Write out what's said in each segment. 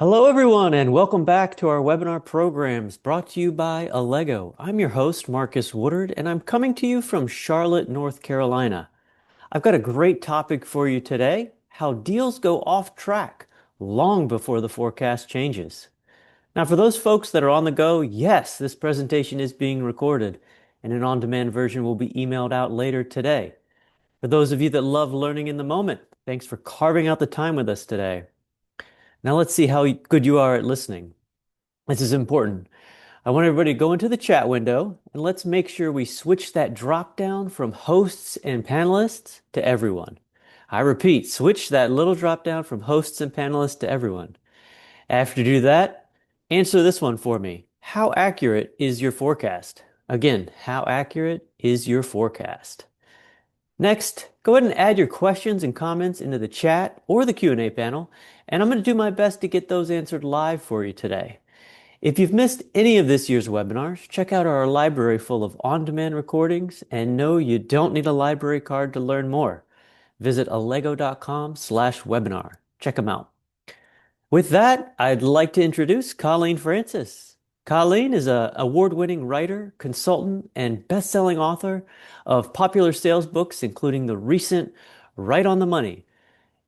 Hello, everyone, and welcome back to our webinar programs brought to you by Allego. I'm your host, Marcus Woodard, and I'm coming to you from Charlotte, North Carolina. I've got a great topic for you today, how deals go off track long before the forecast changes. Now, for those folks that are on the go, yes, this presentation is being recorded, and an on-demand version will be emailed out later today. For those of you that love learning in the moment, thanks for carving out the time with us today. Now let's see how good you are at listening. This is important. I want everybody to go into the chat window and let's make sure we switch that drop down from hosts and panelists to everyone. I repeat, switch that little drop down from hosts and panelists to everyone. After you do that, answer this one for me. How accurate is your forecast? Again, how accurate is your forecast? Next, go ahead and add your questions and comments into the chat or the Q&A panel, and I'm going to do my best to get those answered live for you today. If you've missed any of this year's webinars, check out our library full of on-demand recordings, and no, you don't need a library card to learn more. Visit allego.com/webinar. Check them out. With that, I'd like to introduce Colleen Francis. Colleen is an award-winning writer, consultant, and best-selling author of popular sales books, including the recent Right on the Money.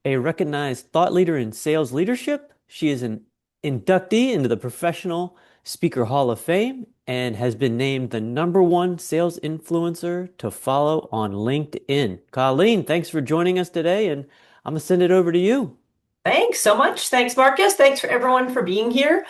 A recognized thought leader in sales leadership, she is an inductee into the Professional Speaker Hall of Fame and has been named the #1 sales influencer to follow on LinkedIn. Colleen, thanks for joining us today, and I'm going to send it over to you. Thanks so much. Thanks, Marcus. Thanks for everyone for being here.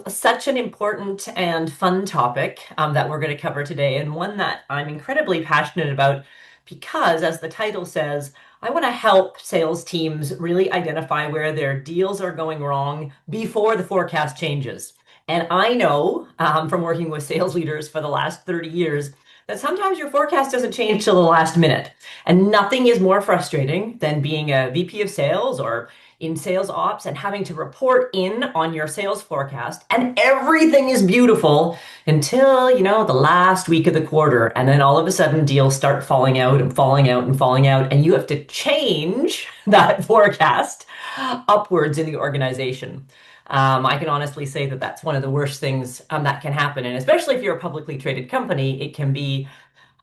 Such an important and fun topic that we're going to cover today, and one that I'm incredibly passionate about because, as the title says, I want to help sales teams really identify where their deals are going wrong before the forecast changes. And I know from working with sales leaders for the last 30 years that sometimes your forecast doesn't change till the last minute. And nothing is more frustrating than being a VP of sales or in sales ops and having to report in on your sales forecast and everything is beautiful until, the last week of the quarter. And then all of a sudden deals start falling out and falling out and falling out. And you have to change that forecast upwards in the organization. I can honestly say that that's one of the worst things that can happen. And especially if you're a publicly traded company, it can be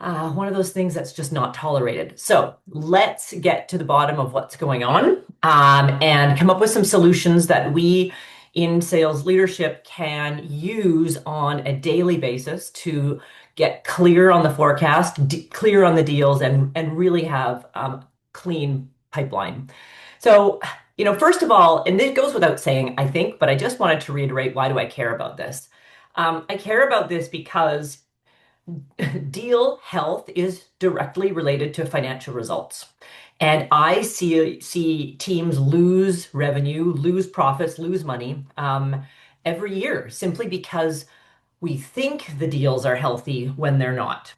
one of those things that's just not tolerated. So let's get to the bottom of what's going on and come up with some solutions that we in sales leadership can use on a daily basis to get clear on the forecast, clear on the deals, and really have clean pipeline. So, first of all, and this goes without saying, I think, but I just wanted to reiterate, why do I care about this? I care about this because deal health is directly related to financial results. And I see teams lose revenue, lose profits, lose money every year simply because we think the deals are healthy when they're not.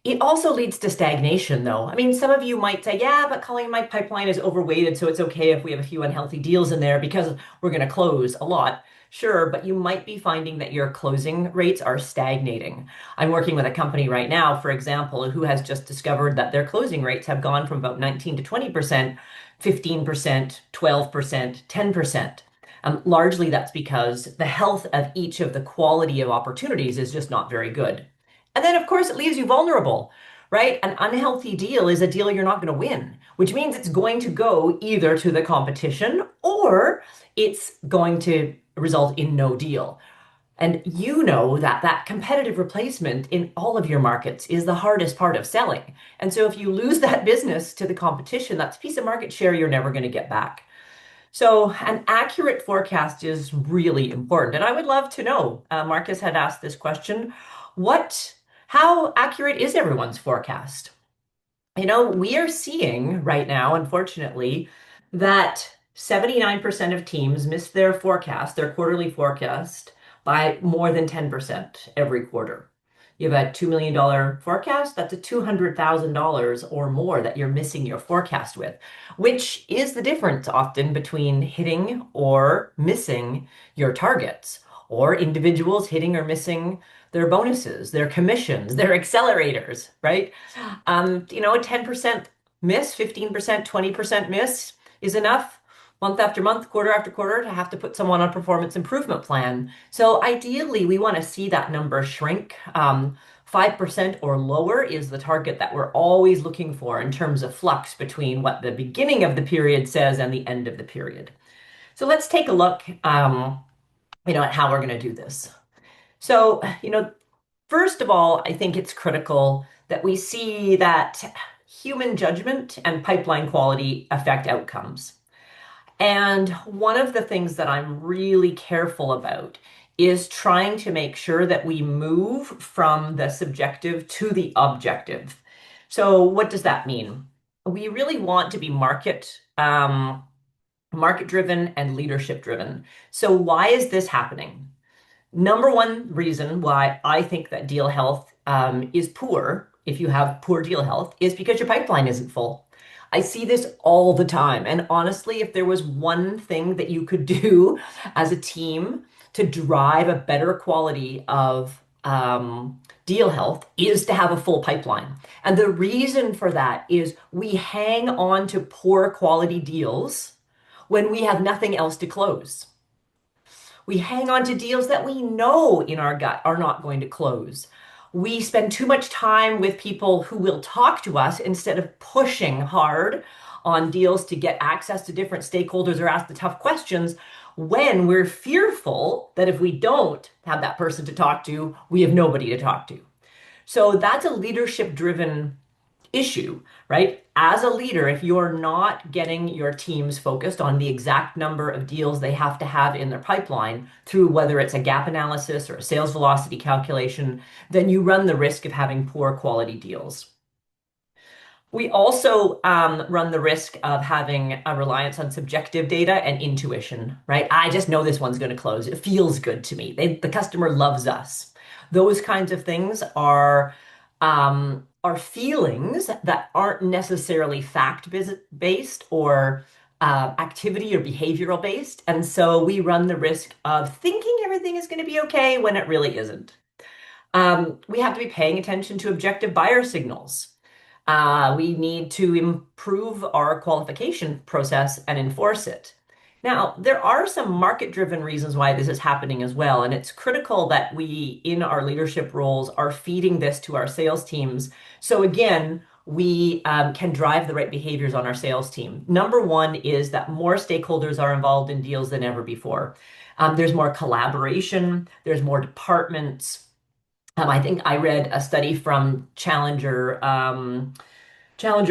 It also leads to stagnation, though. I mean, some of you might say, yeah, but Colleen, my pipeline is overweighted, so it's okay if we have a few unhealthy deals in there because we're going to close a lot. Sure, but you might be finding that your closing rates are stagnating. I'm working with a company right now, for example, who has just discovered that their closing rates have gone from about 19 to 20%, 15%, 12%, 10%. Largely that's because the health of each of the quality of opportunities is just not very good. And then, of course, it leaves you vulnerable, right? An unhealthy deal is a deal you're not going to win, which means it's going to go either to the competition or it's going to result in no deal. And you know that that competitive replacement in all of your markets is the hardest part of selling. And so if you lose that business to the competition, that's a piece of market share you're never going to get back. So an accurate forecast is really important. And I would love to know, Marcus had asked this question, how accurate is everyone's forecast? We are seeing right now, unfortunately, that 79% of teams miss their forecast, their quarterly forecast, by more than 10% every quarter. You have a $2 million forecast, that's a $200,000 or more that you're missing your forecast with, which is the difference often between hitting or missing your targets, or individuals hitting or missing their bonuses, their commissions, their accelerators, right? A 10% miss, 15%, 20% miss is enough. month after month, quarter after quarter, to have to put someone on a performance improvement plan. So ideally, we want to see that number shrink. 5% or lower is the target that we're always looking for in terms of flux between what the beginning of the period says and the end of the period. So let's take a look, at how we're going to do this. So, first of all, I think it's critical that we see that human judgment and pipeline quality affect outcomes. And one of the things that I'm really careful about is trying to make sure that we move from the subjective to the objective. So what does that mean? We really want to be market driven and leadership driven. So why is this happening? Number one reason why I think that deal health is poor, if you have poor deal health, is because your pipeline isn't full. I see this all the time. And honestly, if there was one thing that you could do as a team to drive a better quality of deal health is to have a full pipeline. And the reason for that is we hang on to poor quality deals when we have nothing else to close. We hang on to deals that we know in our gut are not going to close. We spend too much time with people who will talk to us instead of pushing hard on deals to get access to different stakeholders or ask the tough questions when we're fearful that if we don't have that person to talk to, we have nobody to talk to. So that's a leadership driven issue, right? As a leader, if you're not getting your teams focused on the exact number of deals they have to have in their pipeline through whether it's a gap analysis or a sales velocity calculation, then you run the risk of having poor quality deals. We also run the risk of having a reliance on subjective data and intuition, right? I just know this one's going to close. It feels good to me. The customer loves us. Those kinds of things are feelings that aren't necessarily fact based or activity or behavioral based. And so we run the risk of thinking everything is going to be okay when it really isn't. We have to be paying attention to objective buyer signals. We need to improve our qualification process and enforce it. Now, there are some market-driven reasons why this is happening as well, and it's critical that we, in our leadership roles, are feeding this to our sales teams. So again, we can drive the right behaviors on our sales team. Number one is that more stakeholders are involved in deals than ever before. There's more collaboration, there's more departments. I think I read a study from Challenger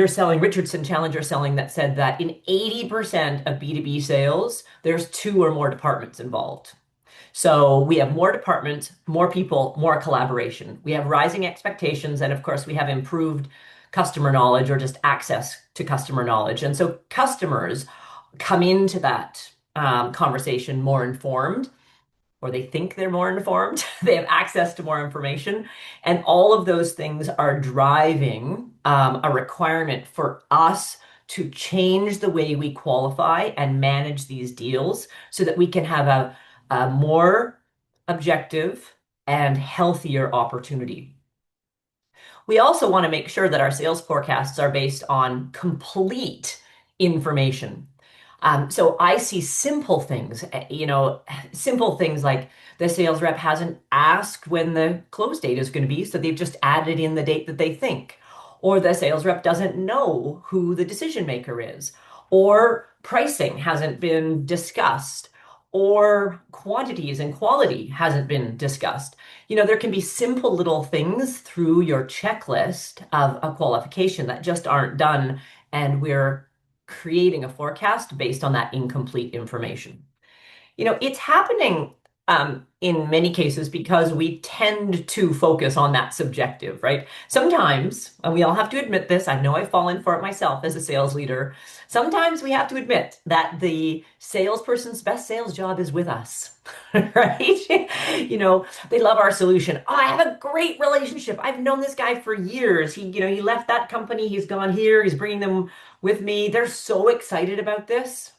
Selling, Richardson Challenger Selling, that said that in 80% of B2B sales, there's two or more departments involved. So we have more departments, more people, more collaboration. We have rising expectations, and of course, we have improved customer knowledge or just access to customer knowledge. And so customers come into that conversation more informed, or they think they're more informed, they have access to more information. And all of those things are driving a requirement for us to change the way we qualify and manage these deals so that we can have a more objective and healthier opportunity. We also want to make sure that our sales forecasts are based on complete information. So I see simple things, simple things like the sales rep hasn't asked when the close date is going to be, so they've just added in the date that they think. Or the sales rep doesn't know who the decision maker is. Or pricing hasn't been discussed. Or quantities and quality hasn't been discussed. There can be simple little things through your checklist of a qualification that just aren't done, and we're creating a forecast based on that incomplete information. It's happening in many cases because we tend to focus on that subjective, right? Sometimes, and we all have to admit this, I know I've fallen for it myself as a sales leader. Sometimes we have to admit that the salesperson's best sales job is with us, right? They love our solution. Oh, I have a great relationship. I've known this guy for years. He left that company. He's gone here. He's bringing them with me. They're so excited about this.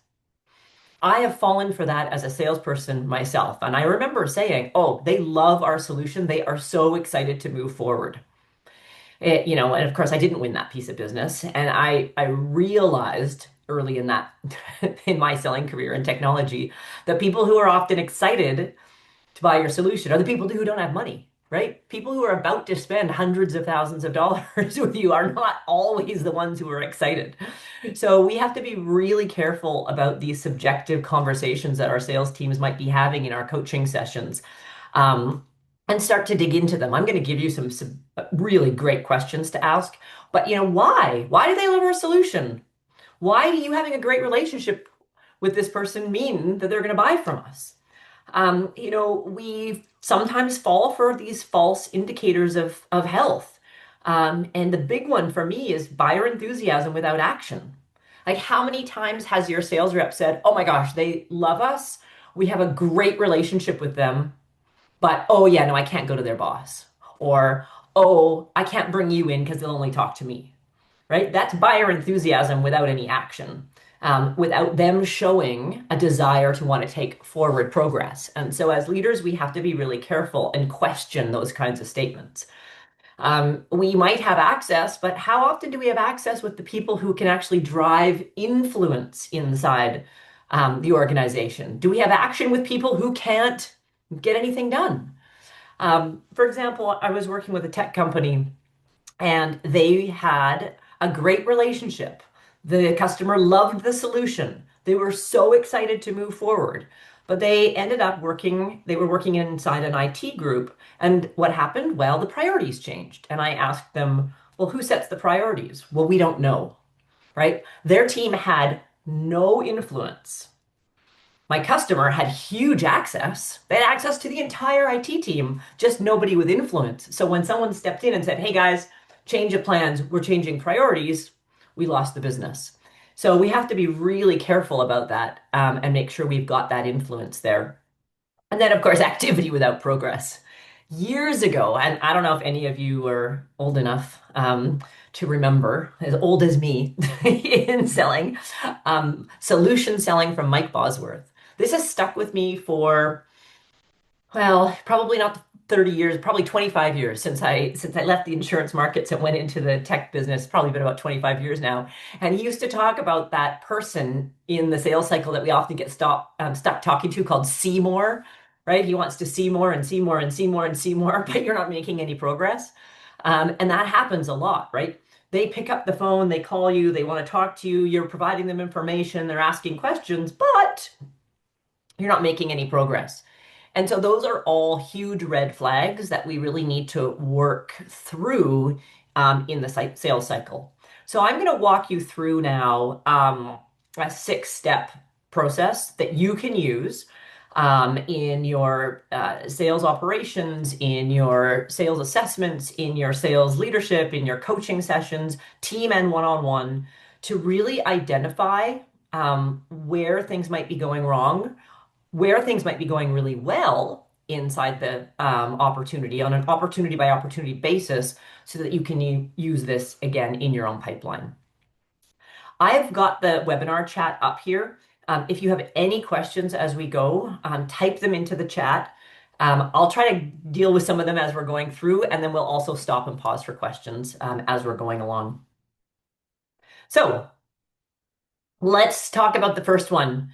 I have fallen for that as a salesperson myself. And I remember saying, oh, they love our solution. They are so excited to move forward. And of course, I didn't win that piece of business. And I realized early in that in my selling career in technology. The people who are often excited to buy your solution are the people who don't have money, right? People who are about to spend hundreds of thousands of dollars with you are not always the ones who are excited. So we have to be really careful about these subjective conversations that our sales teams might be having in our coaching sessions. Um, and start to dig into them. I'm going to give you some really great questions to ask. But why? Why do they love our solution? Why do you having a great relationship with this person mean that they're going to buy from us? We sometimes fall for these false indicators of health. And the big one for me is buyer enthusiasm without action. Like, how many times has your sales rep said, "Oh my gosh, they love us. We have a great relationship with them, but oh yeah, no, I can't go to their boss." Or, "Oh, I can't bring you in because they'll only talk to me." Right? That's buyer enthusiasm without any action, without them showing a desire to want to take forward progress. And so, as leaders, we have to be really careful and question those kinds of statements. We might have access, but how often do we have access with the people who can actually drive influence inside the organization? Do we have action with people who can't get anything done? For example, I was working with a tech company and they had a great relationship. The customer loved the solution. They were so excited to move forward. But they ended up they were working inside an IT group. And what happened? Well, the priorities changed. And I asked them, "Well, who sets the priorities?" "Well, we don't know," right? Their team had no influence. My customer had huge access. They had access to the entire IT team, just nobody with influence. So when someone stepped in and said, "Hey guys, change of plans, we're changing priorities," we lost the business. So we have to be really careful about that, and make sure we've got that influence there. And then, of course, activity without progress. Years ago, and I don't know if any of you are old enough to remember, as old as me, in selling, solution selling from Mike Bosworth. This has stuck with me for, well, probably not 30 years, probably 25 years since I left the insurance markets and went into the tech business, probably been about 25 years now. And he used to talk about that person in the sales cycle that we often get stuck talking to, called see more, right? He wants to see more and see more and see more and see more, but you're not making any progress. And that happens a lot, right? They pick up the phone, they call you, they want to talk to you, you're providing them information, they're asking questions, but you're not making any progress. And so those are all huge red flags that we really need to work through in the sales cycle. So I'm going to walk you through now a 6-step process that you can use in your sales operations, in your sales assessments, in your sales leadership, in your coaching sessions, team and one-on-one, to really identify where things might be going wrong, where things might be going really well inside the opportunity on an opportunity by opportunity basis, so that you can use this again in your own pipeline. I've got the webinar chat up here. If you have any questions as we go, type them into the chat. I'll try to deal with some of them as we're going through, and then we'll also stop and pause for questions as we're going along. So let's talk about the first one,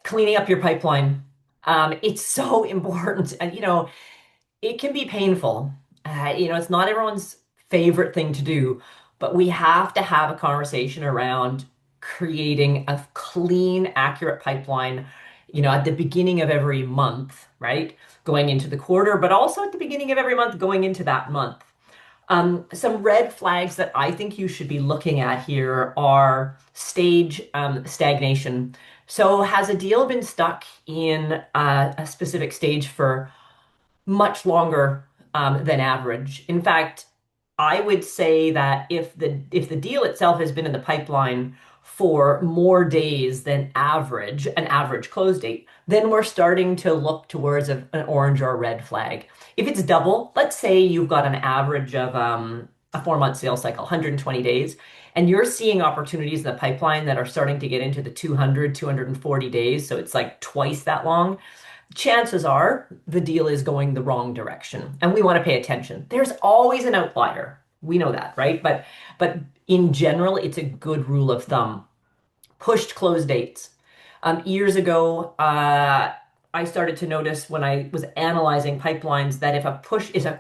cleaning up your pipeline. It's so important. And, it can be painful. It's not everyone's favorite thing to do, but we have to have a conversation around creating a clean, accurate pipeline, at the beginning of every month, right? Going into the quarter, but also at the beginning of every month going into that month. Some red flags that I think you should be looking at here are stage stagnation. So has a deal been stuck in a specific stage for much longer than average? In fact, I would say that if the deal itself has been in the pipeline for more days than average, an average close date, then we're starting to look towards an orange or a red flag. If it's double, let's say you've got an average of a 4-month sales cycle, 120 days, and you're seeing opportunities in the pipeline that are starting to get into the 200, 240 days, so it's like twice that long, chances are the deal is going the wrong direction, and we want to pay attention. There's always an outlier. We know that, right? But in general, it's a good rule of thumb. pushed close dates. Years ago, I started to notice when I was analyzing pipelines that if a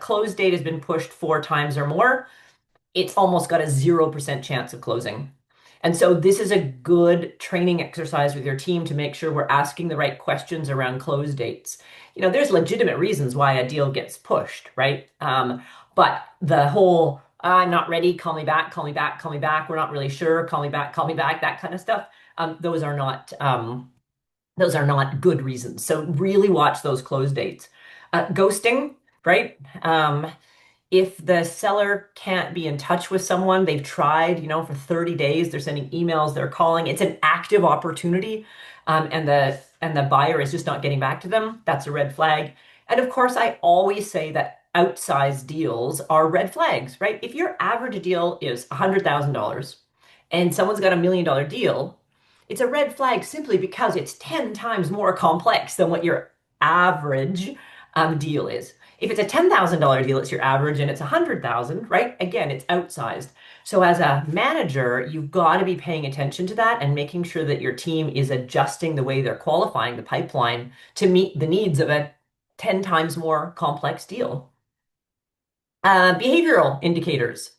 close date has been pushed 4 times or more, it's almost got a 0% chance of closing. And so this is a good training exercise with your team to make sure we're asking the right questions around close dates. There's legitimate reasons why a deal gets pushed, right? But the whole, I'm not ready, call me back, call me back, call me back, we're not really sure, call me back, that kind of stuff. Those are not good reasons. So really watch those close dates. Ghosting, right? If the seller can't be in touch with someone, they've tried, for 30 days, they're sending emails, they're calling, it's an active opportunity, and the buyer is just not getting back to them, that's a red flag. And of course, I always say that outsized deals are red flags, right? If your average deal is $100,000 and someone's got $1 million deal, it's a red flag simply because it's 10 times more complex than what your average deal is. If it's a $10,000 deal, it's your average and it's 100,000, right? Again, it's outsized. So as a manager, you've got to be paying attention to that and making sure that your team is adjusting the way they're qualifying the pipeline to meet the needs of a 10 times more complex deal. Behavioral indicators.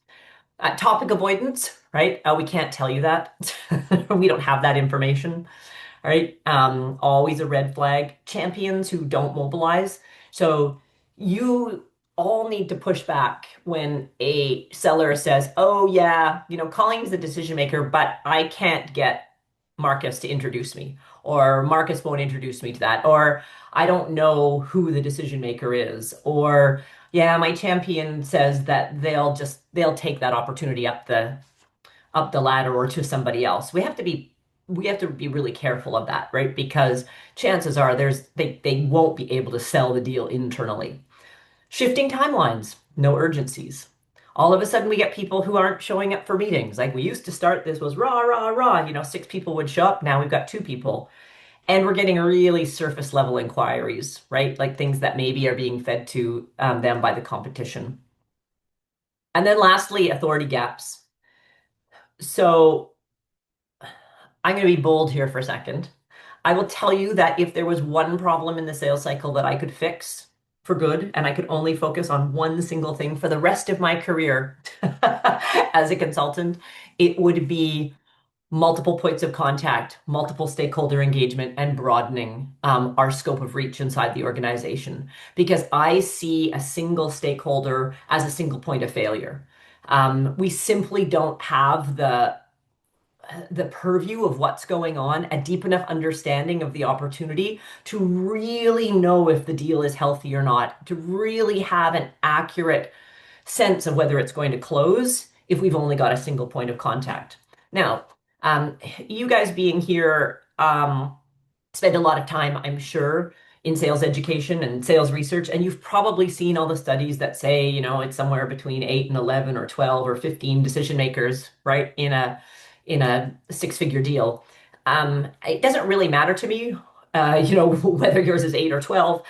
Topic avoidance, right? We can't tell you that. We don't have that information. All right. Always a red flag. Champions who don't mobilize. So you all need to push back when a seller says, oh, yeah, Colleen's the decision maker, but I can't get Marcus to introduce me, or Marcus won't introduce me to that, or I don't know who the decision maker is, or yeah, my champion says that they'll take that opportunity up the ladder or to somebody else. We have to be really careful of that, right? Because chances are they won't be able to sell the deal internally. Shifting timelines, no urgencies. All of a sudden we get people who aren't showing up for meetings. Like we used to start, this was rah, rah, rah, 6 people would show up. Now we've got 2 people. And we're getting really surface level inquiries, right? Like things that maybe are being fed to them by the competition. And then lastly, authority gaps. So I'm going to be bold here for a second. I will tell you that if there was one problem in the sales cycle that I could fix for good, and I could only focus on one single thing for the rest of my career as a consultant, it would be multiple points of contact, multiple stakeholder engagement, and broadening our scope of reach inside the organization. Because I see a single stakeholder as a single point of failure. We simply don't have the purview of what's going on, a deep enough understanding of the opportunity to really know if the deal is healthy or not, to really have an accurate sense of whether it's going to close if we've only got a single point of contact. Now, you guys being here spend a lot of time, I'm sure, in sales education and sales research, and you've probably seen all the studies that say, it's somewhere between 8 and 11 or 12 or 15 decision makers, right, in a 6-figure deal. It doesn't really matter to me, whether yours is 8 or 12.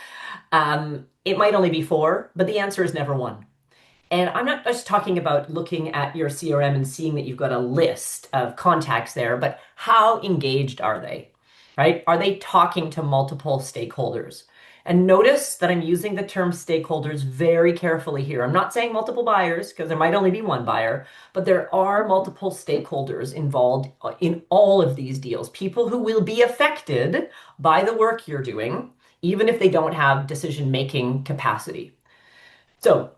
It might only be 4, but the answer is never 1. And I'm not just talking about looking at your CRM and seeing that you've got a list of contacts there, but how engaged are they, right? Are they talking to multiple stakeholders? And notice that I'm using the term stakeholders very carefully here. I'm not saying multiple buyers because there might only be one buyer, but there are multiple stakeholders involved in all of these deals, people who will be affected by the work you're doing, even if they don't have decision-making capacity. So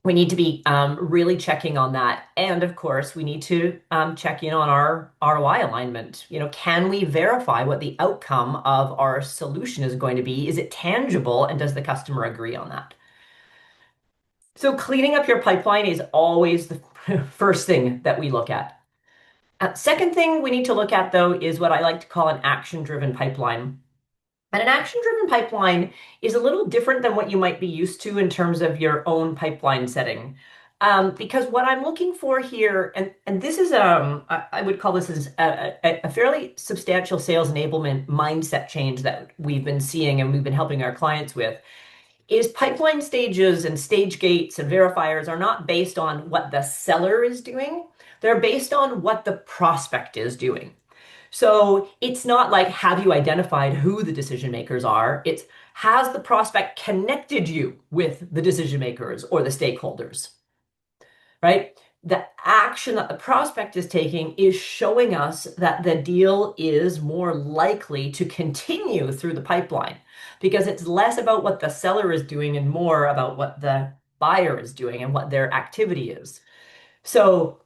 we need to be really checking on that. And of course, we need to check in on our ROI alignment. Can we verify what the outcome of our solution is going to be? Is it tangible? And does the customer agree on that? So cleaning up your pipeline is always the first thing that we look at. Second thing we need to look at, though, is what I like to call an action-driven pipeline. And an action-driven pipeline is a little different than what you might be used to in terms of your own pipeline setting. Because what I'm looking for here, and this is, I would call this as a fairly substantial sales enablement mindset change that we've been seeing and we've been helping our clients with, is pipeline stages and stage gates and verifiers are not based on what the seller is doing. They're based on what the prospect is doing. So it's not like, have you identified who the decision makers are? It's, has the prospect connected you with the decision makers or the stakeholders, right? The action that the prospect is taking is showing us that the deal is more likely to continue through the pipeline because it's less about what the seller is doing and more about what the buyer is doing and what their activity is. So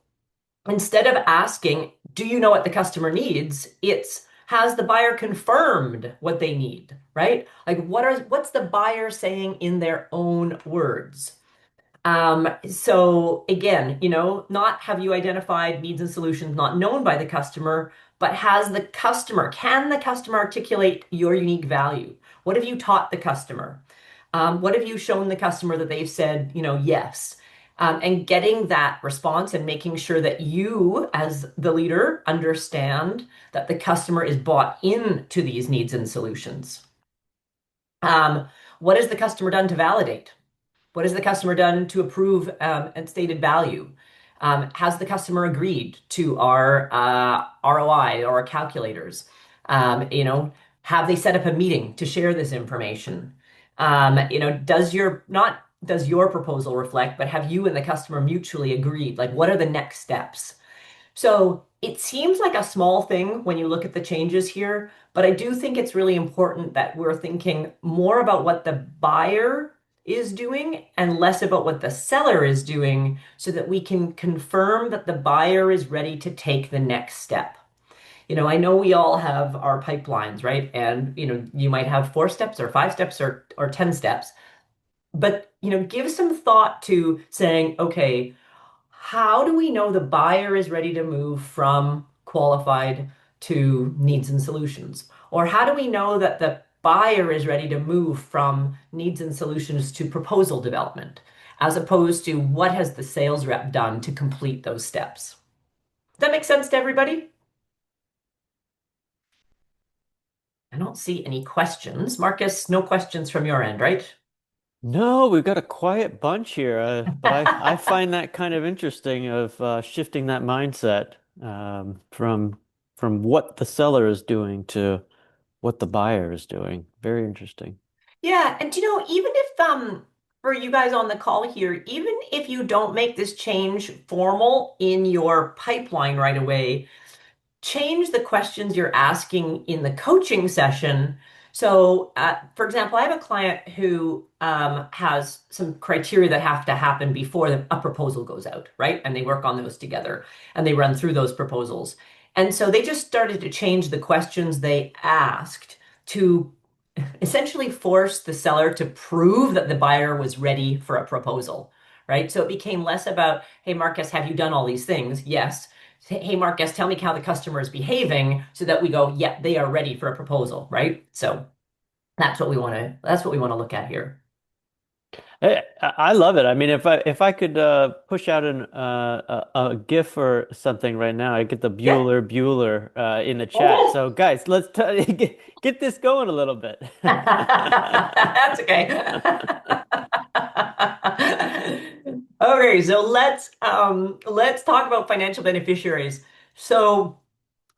instead of asking, do you know what the customer needs? It's, has the buyer confirmed what they need, right? Like what's the buyer saying in their own words? So again, not have you identified needs and solutions not known by the customer, but can the customer articulate your unique value? What have you taught the customer? What have you shown the customer that they've said, yes? And getting that response and making sure that you, as the leader, understand that the customer is bought into these needs and solutions. Um, what has the customer done to validate? What has the customer done to approve and stated value? Has the customer agreed to our ROI or our calculators? Have they set up a meeting to share this information? Does your proposal reflect, but have you and the customer mutually agreed? Like, what are the next steps? So it seems like a small thing when you look at the changes here, but I do think it's really important that we're thinking more about what the buyer is doing and less about what the seller is doing so that we can confirm that the buyer is ready to take the next step. I know we all have our pipelines, right? And, you might have 4 steps or 5 steps or 10 steps, but, give some thought to saying, okay, how do we know the buyer is ready to move from qualified to needs and solutions? Or how do we know that the buyer is ready to move from needs and solutions to proposal development, as opposed to what has the sales rep done to complete those steps? Does that make sense to everybody? I don't see any questions. Marcus, no questions from your end, right? No, we've got a quiet bunch here, but I find that kind of interesting of shifting that mindset from what the seller is doing to what the buyer is doing. Very interesting. Yeah, and even if for you guys on the call here, even if you don't make this change formal in your pipeline right away, change the questions you're asking in the coaching session. So, for example, I have a client who has some criteria that have to happen before a proposal goes out, right? And they work on those together and they run through those proposals. And so they just started to change the questions they asked to essentially force the seller to prove that the buyer was ready for a proposal, right? So it became less about, hey, Marcus, have you done all these things? Yes. Hey, Marcus, tell me how the customer is behaving so that we go, yeah, they are ready for a proposal, right? So that's what we want to look at here. I love it. I mean, if I could push out a GIF or something right now, I get the Yeah. Bueller in the chat. Oh, So guys, let's t get this going a little bit. that's okay. Okay, so let's talk about financial beneficiaries. So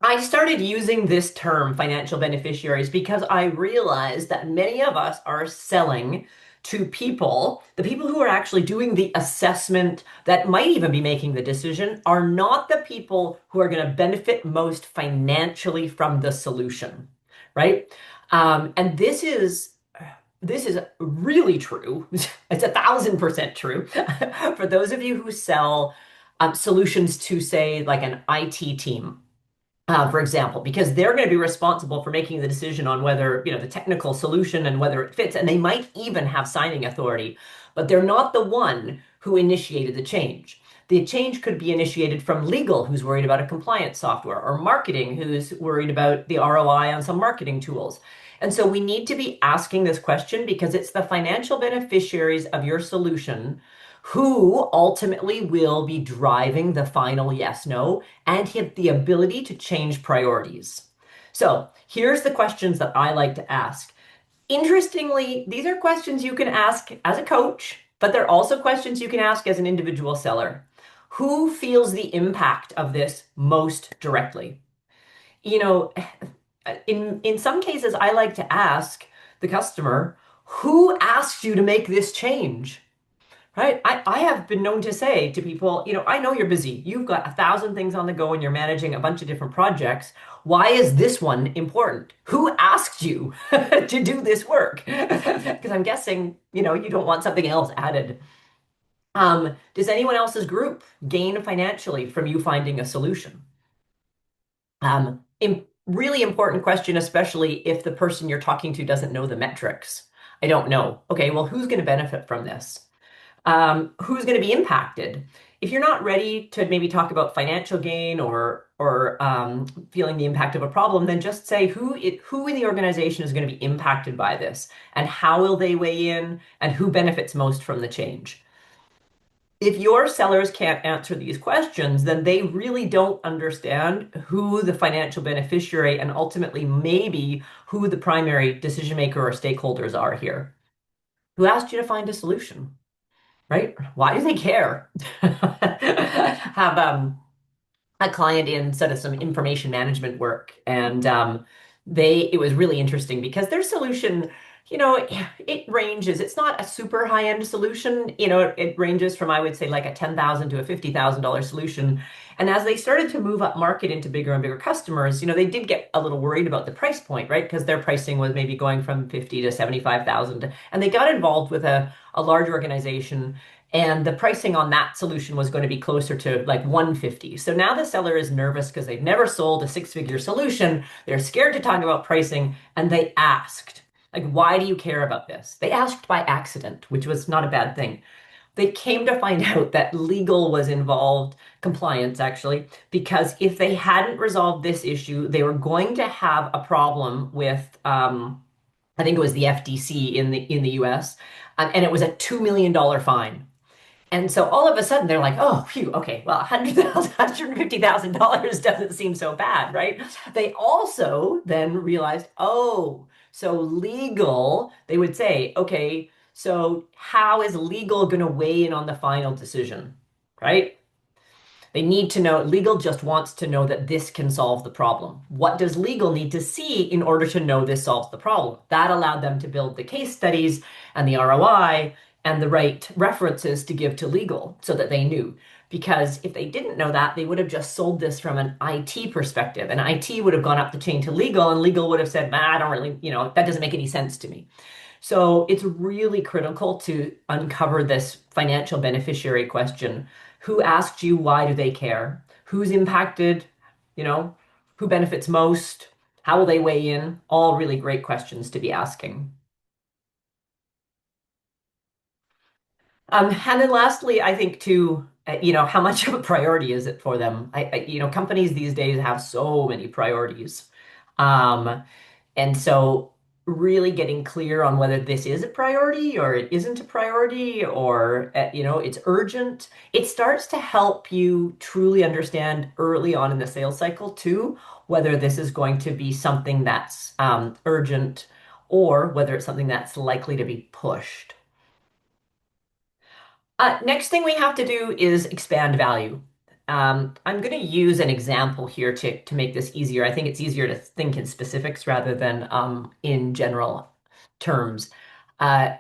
I started using this term, financial beneficiaries, because I realized that many of us are selling to people, the people who are actually doing the assessment that might even be making the decision are not the people who are going to benefit most financially from the solution, right? And this is really true. It's 1,000% true for those of you who sell solutions to, say, like an IT team, for example, because they're going to be responsible for making the decision on whether, the technical solution and whether it fits, and they might even have signing authority, but they're not the one who initiated the change. The change could be initiated from legal, who's worried about a compliance software, or marketing, who's worried about the ROI on some marketing tools. And so we need to be asking this question because it's the financial beneficiaries of your solution who ultimately will be driving the final yes, no, and have the ability to change priorities. So here's the questions that I like to ask. Interestingly, these are questions you can ask as a coach, but they're also questions you can ask as an individual seller. Who feels the impact of this most directly? you know, in some cases, I like to ask the customer, who asked you to make this change? Right? I have been known to say to people, I know you're busy. You've got 1,000 things on the go and you're managing a bunch of different projects. Why is this one important? Who asked you to do this work? Because I'm guessing, you don't want something else added. Does anyone else's group gain financially from you finding a solution? Really important question, especially if the person you're talking to doesn't know the metrics. I don't know. Okay, well, who's going to benefit from this? Who's going to be impacted? If you're not ready to maybe talk about financial gain or feeling the impact of a problem, then just say who in the organization is going to be impacted by this, and how will they weigh in, and who benefits most from the change. If your sellers can't answer these questions, then they really don't understand who the financial beneficiary and ultimately maybe who the primary decision maker or stakeholders are here. Who asked you to find a solution? Right? Why do they care? Have a client in sort of some information management work, and it was really interesting because their solution, it ranges. It's not a super high-end solution. It ranges from, I would say, like a $10,000 to a $50,000 solution. And as they started to move up market into bigger and bigger customers, they did get a little worried about the price point, right? Because their pricing was maybe going from 50 to 75,000, and they got involved with a large organization, and the pricing on that solution was going to be closer to like 150. So now the seller is nervous because they've never sold a six-figure solution. They're scared to talk about pricing, and they asked, like, why do you care about this? They asked by accident, which was not a bad thing. They came to find out that legal was involved, compliance actually, because if they hadn't resolved this issue, they were going to have a problem with, I think it was the FTC in the US, and it was a $2 million fine. And so all of a sudden they're like, oh, phew, okay, well, $150,000 doesn't seem so bad, right? They also then realized, oh, so legal, they would say, okay, so how is legal going to weigh in on the final decision, right? They need to know, legal just wants to know that this can solve the problem. What does legal need to see in order to know this solves the problem? That allowed them to build the case studies and the ROI and the right references to give to legal so that they knew. Because if they didn't know that, they would have just sold this from an IT perspective. And IT would have gone up the chain to legal, and legal would have said, I don't really, that doesn't make any sense to me. So it's really critical to uncover this financial beneficiary question. Who asked you? Why do they care? Who's impacted? You know, who benefits most? How will they weigh in? All really great questions to be asking. And then lastly, I think too, how much of a priority is it for them? Companies these days have so many priorities. Um, And so really getting clear on whether this is a priority or it isn't a priority or, it's urgent. It starts to help you truly understand early on in the sales cycle too, whether this is going to be something that's urgent or whether it's something that's likely to be pushed. Next thing we have to do is expand value. I'm going to use an example here to make this easier. I think it's easier to think in specifics rather than in general terms. Uh,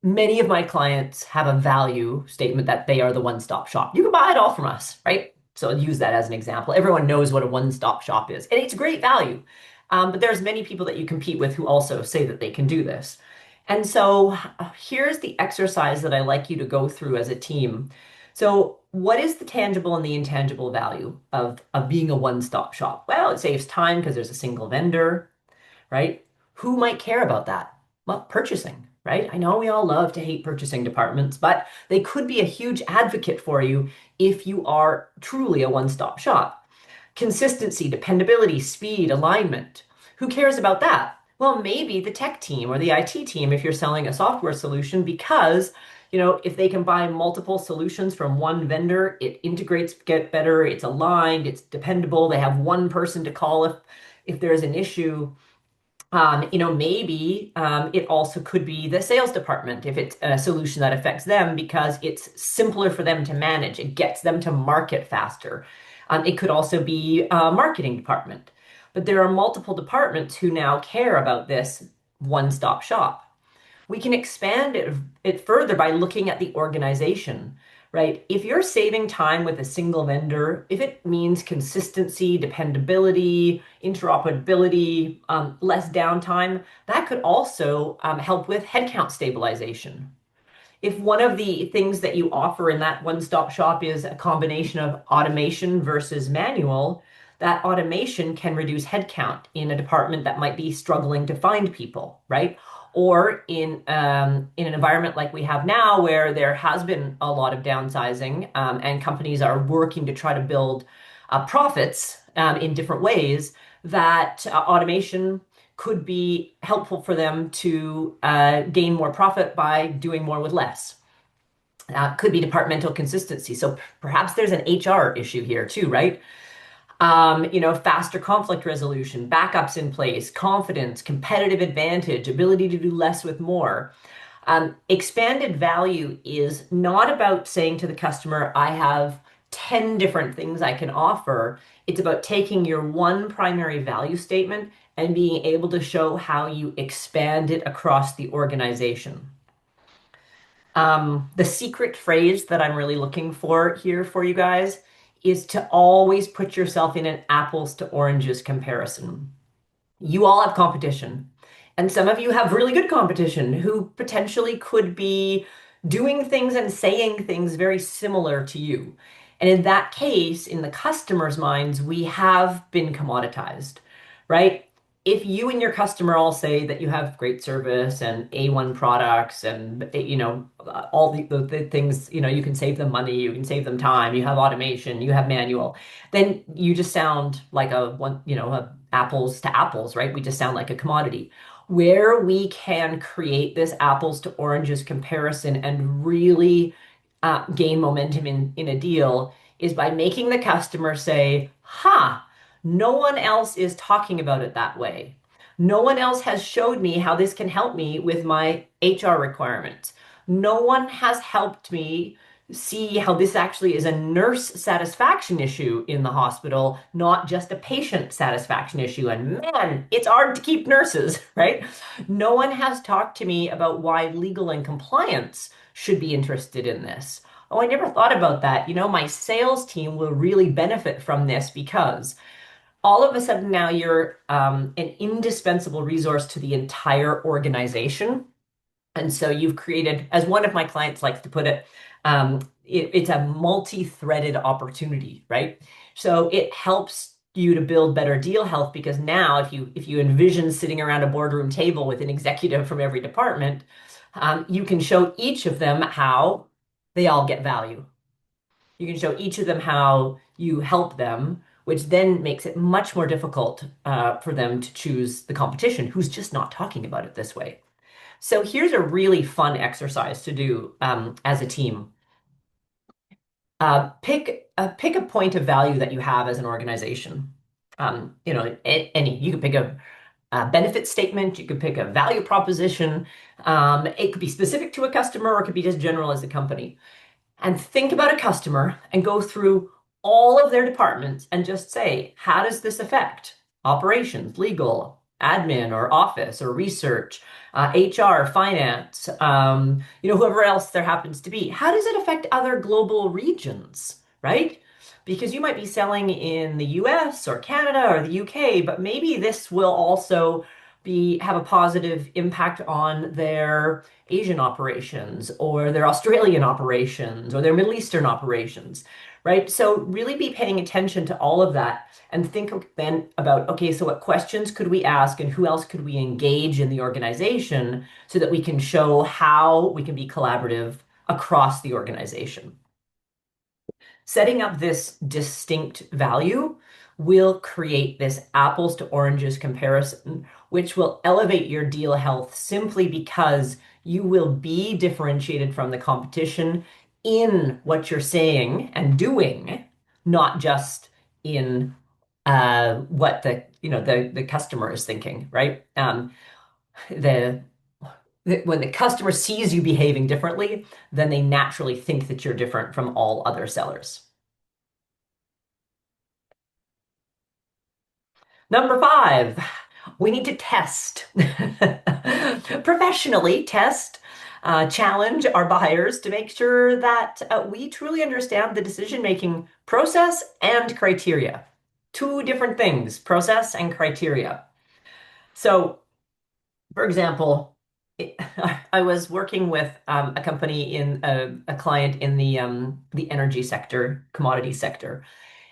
Many of my clients have a value statement that they are the one-stop shop. You can buy it all from us, right? So I'll use that as an example. Everyone knows what a one-stop shop is, and it's great value. But there's many people that you compete with who also say that they can do this. And so here's the exercise that I like you to go through as a team. So what is the tangible and the intangible value of being a one-stop shop? Well, it saves time because there's a single vendor, right? Who might care about that? Well, purchasing, right? I know we all love to hate purchasing departments, but they could be a huge advocate for you if you are truly a one-stop shop. Consistency, dependability, speed, alignment. Who cares about that? Well, maybe the tech team or the IT team if you're selling a software solution because, if they can buy multiple solutions from one vendor, it integrates get better, it's aligned, it's dependable, they have one person to call if there's an issue. Maybe it also could be the sales department if it's a solution that affects them because it's simpler for them to manage. It gets them to market faster. It could also be a marketing department. but there are multiple departments who now care about this one-stop shop. We can expand it further by looking at the organization, right? If you're saving time with a single vendor, if it means consistency, dependability, interoperability, less downtime, that could also help with headcount stabilization. If one of the things that you offer in that one-stop shop is a combination of automation versus manual, that automation can reduce headcount in a department that might be struggling to find people, right? Or in an environment like we have now, where there has been a lot of downsizing, and companies are working to try to build profits in different ways, that automation could be helpful for them to gain more profit by doing more with less. Could be departmental consistency. So perhaps there's an HR issue here too, right? Faster conflict resolution, backups in place, confidence, competitive advantage, ability to do less with more. Expanded value is not about saying to the customer, I have 10 different things I can offer. It's about taking your one primary value statement and being able to show how you expand it across the organization. The secret phrase that I'm really looking for here for you guys is to always put yourself in an apples to oranges comparison. You all have competition, and some of you have really good competition who potentially could be doing things and saying things very similar to you. And in that case, in the customer's minds, we have been commoditized, right? If you and your customer all say that you have great service and A1 products and all the things, you can save them money, you can save them time, you have automation, you have manual, then you just sound like a apples to apples, right? We just sound like a commodity. Where we can create this apples to oranges comparison and really gain momentum in a deal is by making the customer say, no one else is talking about it that way. No one else has showed me how this can help me with my HR requirements. No one has helped me see how this actually is a nurse satisfaction issue in the hospital, not just a patient satisfaction issue. And man, it's hard to keep nurses, right? No one has talked to me about why legal and compliance should be interested in this. Oh, I never thought about that. My sales team will really benefit from this because all of a sudden now you're an indispensable resource to the entire organization. And so you've created, as one of my clients likes to put it, it's a multi-threaded opportunity, right? So it helps you to build better deal health because now if you envision sitting around a boardroom table with an executive from every department, you can show each of them how they all get value. You can show each of them how you help them, which then makes it much more difficult for them to choose the competition who's just not talking about it this way. So here's a really fun exercise to do as a team. Pick a point of value that you have as an organization. You could pick a benefit statement, you could pick a value proposition. It could be specific to a customer or it could be just general as a company. And think about a customer and go through all of their departments and just say, how does this affect operations, legal, admin, or office, or research, HR, finance, whoever else there happens to be? How does it affect other global regions, right? Because you might be selling in the US or Canada or the UK, but maybe this will also have a positive impact on their Asian operations or their Australian operations or their Middle Eastern operations, right? So really be paying attention to all of that and think then about, okay, so what questions could we ask and who else could we engage in the organization so that we can show how we can be collaborative across the organization. Setting up this distinct value will create this apples to oranges comparison, which will elevate your deal health simply because you will be differentiated from the competition in what you're saying and doing, not just in what the customer is thinking, right? The when the customer sees you behaving differently, then they naturally think that you're different from all other sellers. Number five, we need to test. Professionally test, challenge our buyers to make sure that we truly understand the decision-making process and criteria. Two different things, process and criteria. So, for example, it- I was working with a company in a client in the energy sector, commodity sector,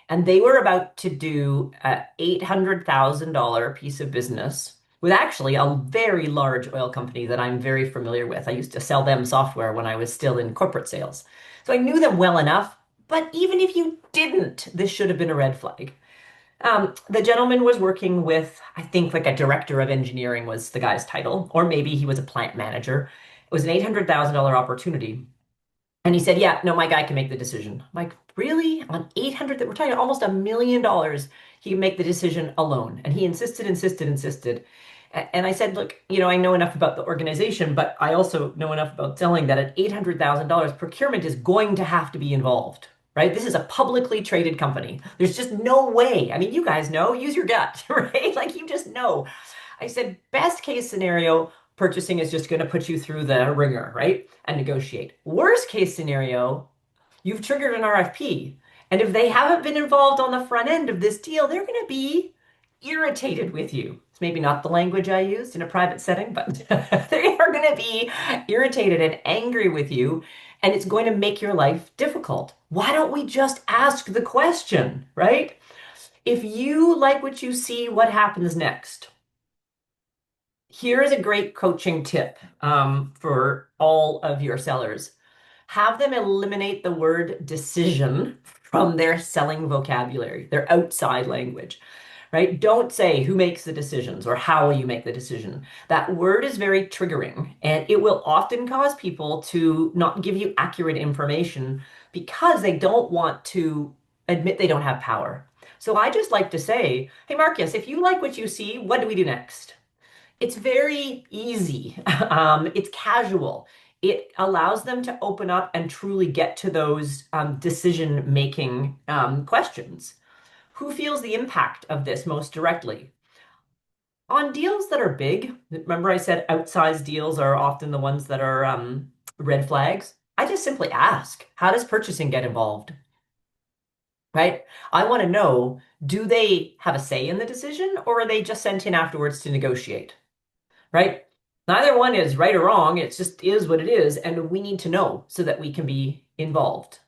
and they were about to do a $800,000 piece of business with actually a very large oil company that I'm very familiar with. I used to sell them software when I was still in corporate sales. So I knew them well enough. But even if you didn't, this should have been a red flag. The gentleman was working with, I think, like a director of engineering was the guy's title, or maybe he was a plant manager. It was an $800,000 opportunity. And he said, yeah, no, my guy can make the decision. I'm like, really? On 800 that we're talking almost $1 million, he can make the decision alone. And he insisted, insisted, insisted. And I said, look, I know enough about the organization, but I also know enough about selling that at $800,000, procurement is going to have to be involved, right? This is a publicly traded company. There's just no way. I mean, you guys know, use your gut, right? Like you just know. I said, best case scenario, purchasing is just going to put you through the ringer, right? And negotiate. Worst case scenario, you've triggered an RFP. And if they haven't been involved on the front end of this deal, they're going to be irritated with you. It's maybe not the language I used in a private setting, but they are going to be irritated and angry with you. And it's going to make your life difficult. Why don't we just ask the question, right? If you like what you see, what happens next? Here is a great coaching tip for all of your sellers. Have them eliminate the word decision from their selling vocabulary, their outside language, right? Don't say who makes the decisions or how will you make the decision. That word is very triggering and it will often cause people to not give you accurate information because they don't want to admit they don't have power. So I just like to say, hey, Marcus, if you like what you see, what do we do next? It's very easy. It's casual. It allows them to open up and truly get to those decision-making questions. Who feels the impact of this most directly? On deals that are big, remember I said outsized deals are often the ones that are red flags. I just simply ask, how does purchasing get involved? Right? I want to know, do they have a say in the decision or are they just sent in afterwards to negotiate? Right? Neither one is right or wrong. It just is what it is, and we need to know so that we can be involved.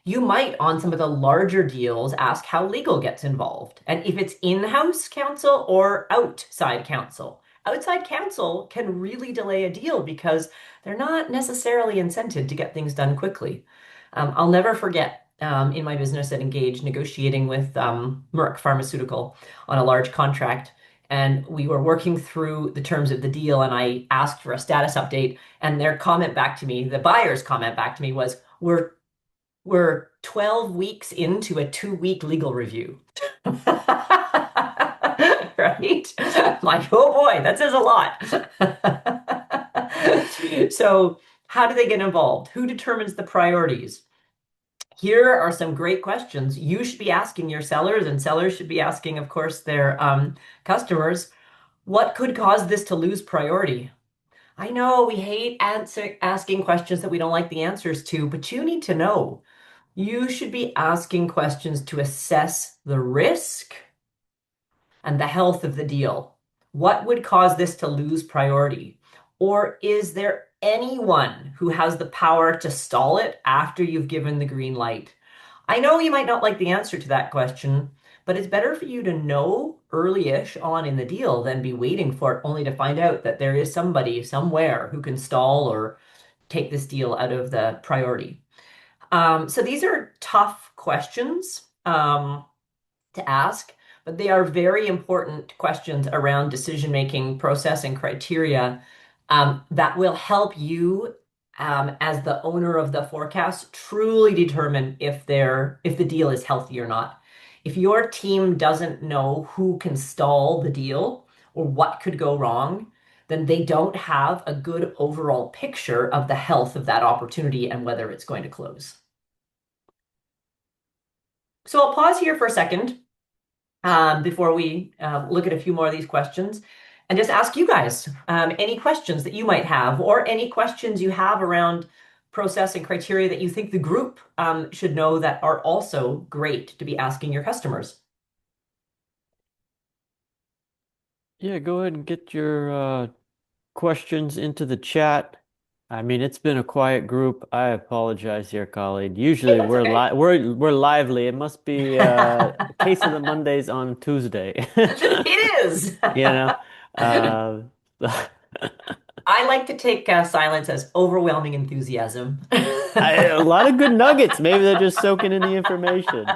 You might, on some of the larger deals, ask how legal gets involved, and if it's in-house counsel or outside counsel. Outside counsel can really delay a deal because they're not necessarily incented to get things done quickly. I'll never forget in my business at Engage negotiating with Merck Pharmaceutical on a large contract and we were working through the terms of the deal and I asked for a status update and their comment back to me, the buyer's comment back to me was, we're 12 weeks into a 2-week legal review. Right? I'm like, oh boy, that says a lot. So how do they get involved? Who determines the priorities? Here are some great questions you should be asking your sellers, and sellers should be asking, of course, their customers. What could cause this to lose priority? I know we hate asking questions that we don't like the answers to, but you need to know. You should be asking questions to assess the risk and the health of the deal. What would cause this to lose priority? Or is there anyone who has the power to stall it after you've given the green light? I know you might not like the answer to that question, but it's better for you to know early-ish on in the deal than be waiting for it only to find out that there is somebody somewhere who can stall or take this deal out of the priority. So these are tough questions to ask, but they are very important questions around decision-making process and criteria that will help you as the owner of the forecast truly determine if the deal is healthy or not. If your team doesn't know who can stall the deal or what could go wrong, then they don't have a good overall picture of the health of that opportunity and whether it's going to close. So I'll pause here for a second before we look at a few more of these questions and just ask you guys any questions that you might have or any questions you have around process and criteria that you think the group should know that are also great to be asking your customers. Yeah, go ahead and get your questions into the chat. I mean, it's been a quiet group. I apologize here, Colleen. Hey, Usually that's okay. we're lively. It must be a case of the Mondays on Tuesday. It is. You know, uh, I like to take silence as overwhelming enthusiasm. a lot of good nuggets. Maybe they're just soaking in the information.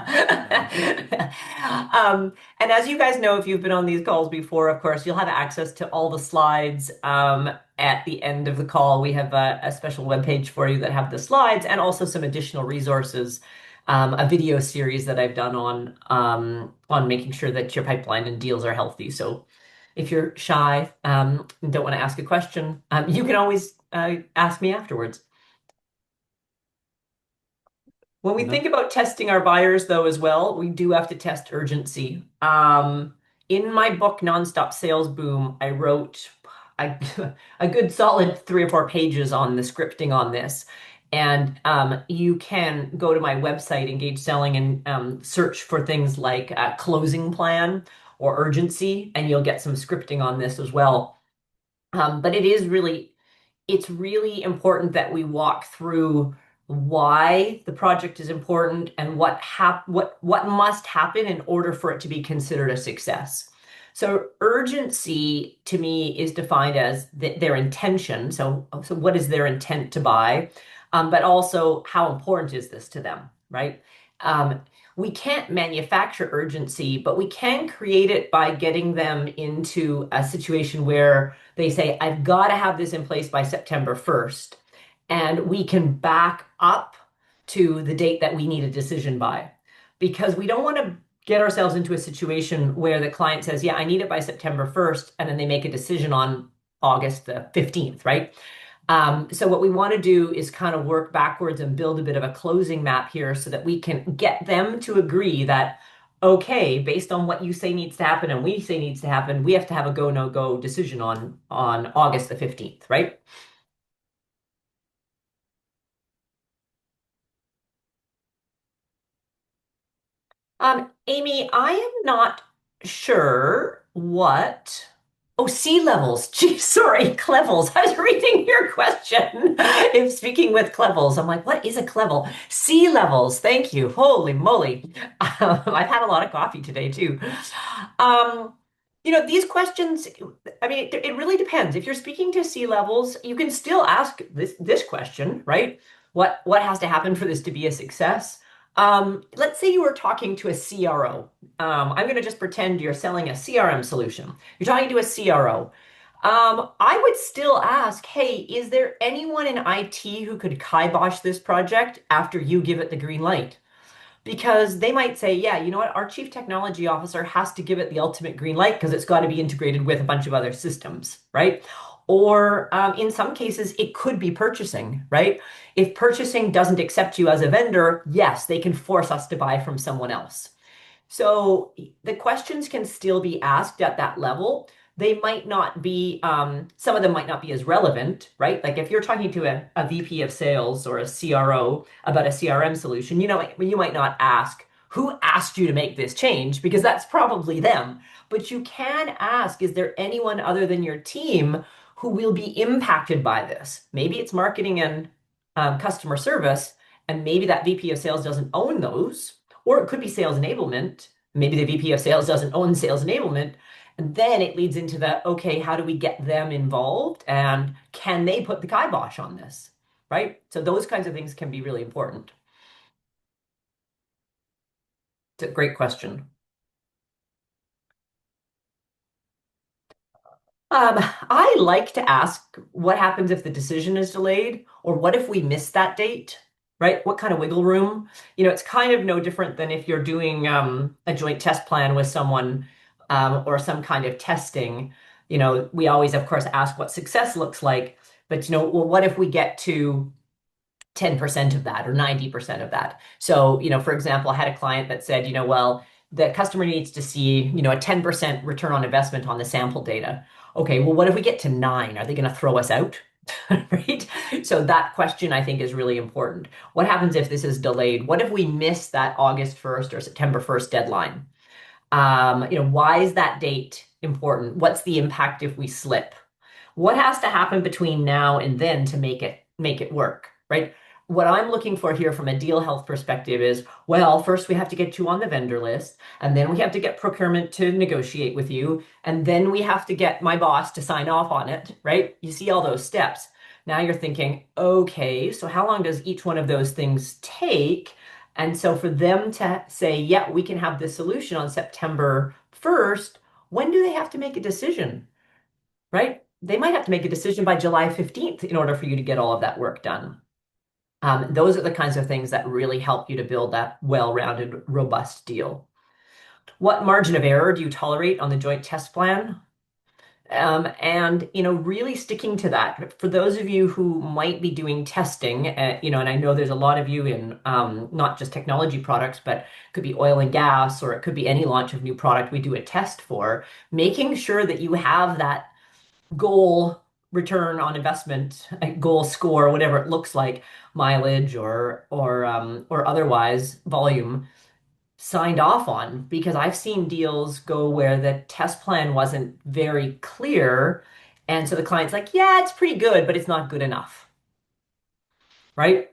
And as you guys know, if you've been on these calls before, of course, you'll have access to all the slides at the end of the call. We have a special webpage for you that have the slides and also some additional resources, a video series that I've done on making sure that your pipeline and deals are healthy. So if you're shy and don't want to ask a question, you can always ask me afterwards. When we think No. about testing our buyers, though, as well, we do have to test urgency. In my book, Nonstop Sales Boom, I wrote a, a good solid 3 or 4 pages on the scripting on this. And you can go to my website, Engage Selling, and search for things like closing plan or urgency, and you'll get some scripting on this as well. But it's really important that we walk through why the project is important and what must happen in order for it to be considered a success. So urgency to me is defined as their intention. So what is their intent to buy? But also how important is this to them, right? Um, we can't manufacture urgency, but we can create it by getting them into a situation where they say, I've got to have this in place by September 1st. And we can back up to the date that we need a decision by. Because we don't want to get ourselves into a situation where the client says, yeah, I need it by September 1st. And then they make a decision on August the 15th, right? So what we want to do is kind of work backwards and build a bit of a closing map here so that we can get them to agree that, okay, based on what you say needs to happen and we say needs to happen, we have to have a go, no go decision on August the 15th, right? Amy, I am not sure what. Oh, sea levels. Gee, sorry, clevels. I was reading your question. If speaking with clevels, I'm like, what is a clevel? Sea levels. Thank you. Holy moly. I've had a lot of coffee today too. Um, these questions, I mean, it really depends. If you're speaking to sea levels, you can still ask this question, right? What has to happen for this to be a success? Let's say you were talking to a CRO. I'm going to just pretend you're selling a CRM solution. You're talking to a CRO. I would still ask, hey, is there anyone in IT who could kibosh this project after you give it the green light? Because they might say, yeah, you know what, our chief technology officer has to give it the ultimate green light because it's got to be integrated with a bunch of other systems, right? Or in some cases, it could be purchasing, right? If purchasing doesn't accept you as a vendor, yes, they can force us to buy from someone else. So the questions can still be asked at that level. They might not be, some of them might not be as relevant, right? Like if you're talking to a VP of sales or a CRO about a CRM solution, you might not ask, who asked you to make this change? Because that's probably them. But you can ask, is there anyone other than your team who will be impacted by this? Maybe it's marketing and customer service, and maybe that VP of sales doesn't own those. Or it could be sales enablement. Maybe the VP of sales doesn't own sales enablement. And then it leads into the, okay, how do we get them involved? And can they put the kibosh on this? Right? So those kinds of things can be really important. It's a great question. I like to ask what happens if the decision is delayed, or what if we miss that date, right? What kind of wiggle room? It's kind of no different than if you're doing a joint test plan with someone or some kind of testing. We always, of course, ask what success looks like, but well, what if we get to 10% of that or 90% of that? So, for example, I had a client that said, well, the customer needs to see, a 10% return on investment on the sample data. Okay, well, what if we get to 9? Are they going to throw us out? Right? So that question I think is really important. What happens if this is delayed? What if we miss that August 1st or September 1st deadline? Why is that date important? What's the impact if we slip? What has to happen between now and then to make it work, right? What I'm looking for here from a deal health perspective is, well, first we have to get you on the vendor list, and then we have to get procurement to negotiate with you, and then we have to get my boss to sign off on it, right? You see all those steps. Now you're thinking, okay, so how long does each one of those things take? And so for them to say, yeah, we can have this solution on September 1st, when do they have to make a decision? Right? They might have to make a decision by July 15th in order for you to get all of that work done. Those are the kinds of things that really help you to build that well-rounded, robust deal. What margin of error do you tolerate on the joint test plan? And really sticking to that. For those of you who might be doing testing, and I know there's a lot of you in not just technology products, but it could be oil and gas, or it could be any launch of new product we do a test for, making sure that you have that goal return on investment, goal score, whatever it looks like, mileage or otherwise volume signed off on, because I've seen deals go where the test plan wasn't very clear, and so the client's like, yeah, it's pretty good, but it's not good enough, right?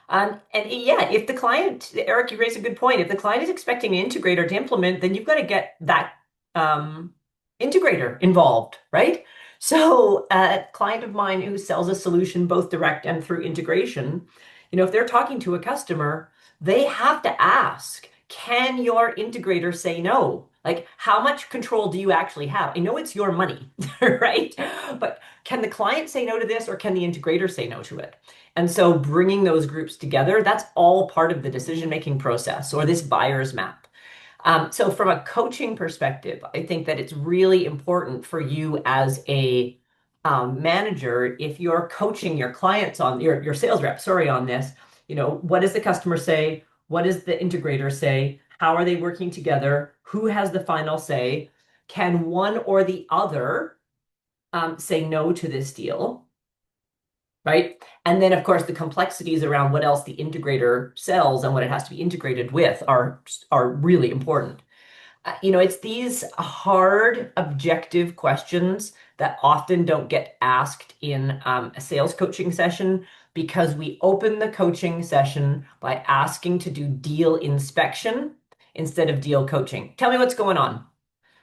And yeah, if the client, Eric, you raised a good point. If the client is expecting an integrator to implement, then you've got to get that um, integrator involved, right? So a client of mine who sells a solution both direct and through integration, if they're talking to a customer, they have to ask, can your integrator say no? Like, how much control do you actually have? I know it's your money, right? But can the client say no to this, or can the integrator say no to it? And so bringing those groups together, that's all part of the decision-making process or this buyer's map. So from a coaching perspective, I think that it's really important for you as a manager, if you're coaching your clients on your sales rep, sorry, on this, what does the customer say? What does the integrator say? How are they working together? Who has the final say? Can one or the other say no to this deal? Right? And then, of course, the complexities around what else the integrator sells and what it has to be integrated with are really important. It's these hard, objective questions that often don't get asked in a sales coaching session, because we open the coaching session by asking to do deal inspection instead of deal coaching. Tell me what's going on.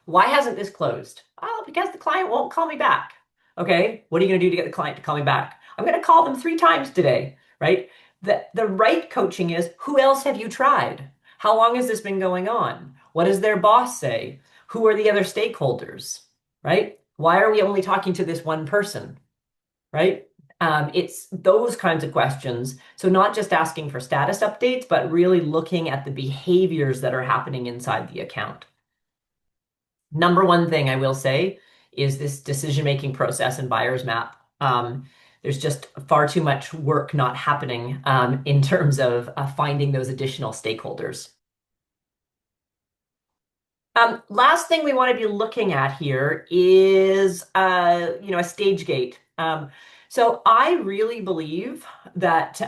Why hasn't this closed? Oh, because the client won't call me back. Okay, what are you going to do to get the client to call me back? I'm going to call them 3 times today, right? The right coaching is, who else have you tried? How long has this been going on? What does their boss say? Who are the other stakeholders, right? Why are we only talking to this one person, right? It's those kinds of questions. So not just asking for status updates, but really looking at the behaviors that are happening inside the account. Number one thing I will say is this decision-making process and buyer's map. There's just far too much work not happening in terms of finding those additional stakeholders. Last thing we want to be looking at here is, a stage gate. So I really believe that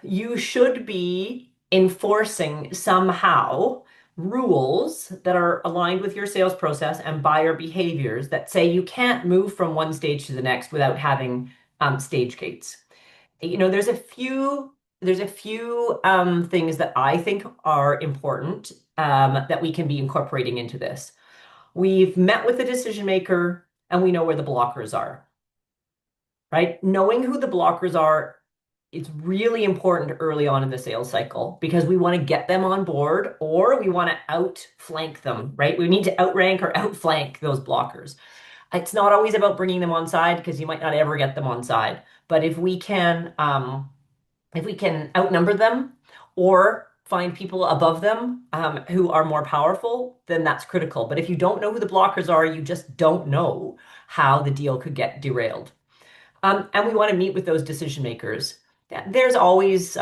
you should be enforcing somehow rules that are aligned with your sales process and buyer behaviors that say you can't move from one stage to the next without having stage gates. There's a few things that I think are important that we can be incorporating into this. We've met with the decision maker and we know where the blockers are, right? Knowing who the blockers are, it's really important early on in the sales cycle, because we want to get them on board, or we want to outflank them, right? We need to outrank or outflank those blockers. It's not always about bringing them on side, because you might not ever get them on side. But if we can outnumber them or find people above them who are more powerful, then that's critical. But if you don't know who the blockers are, you just don't know how the deal could get derailed. And we want to meet with those decision makers. There's always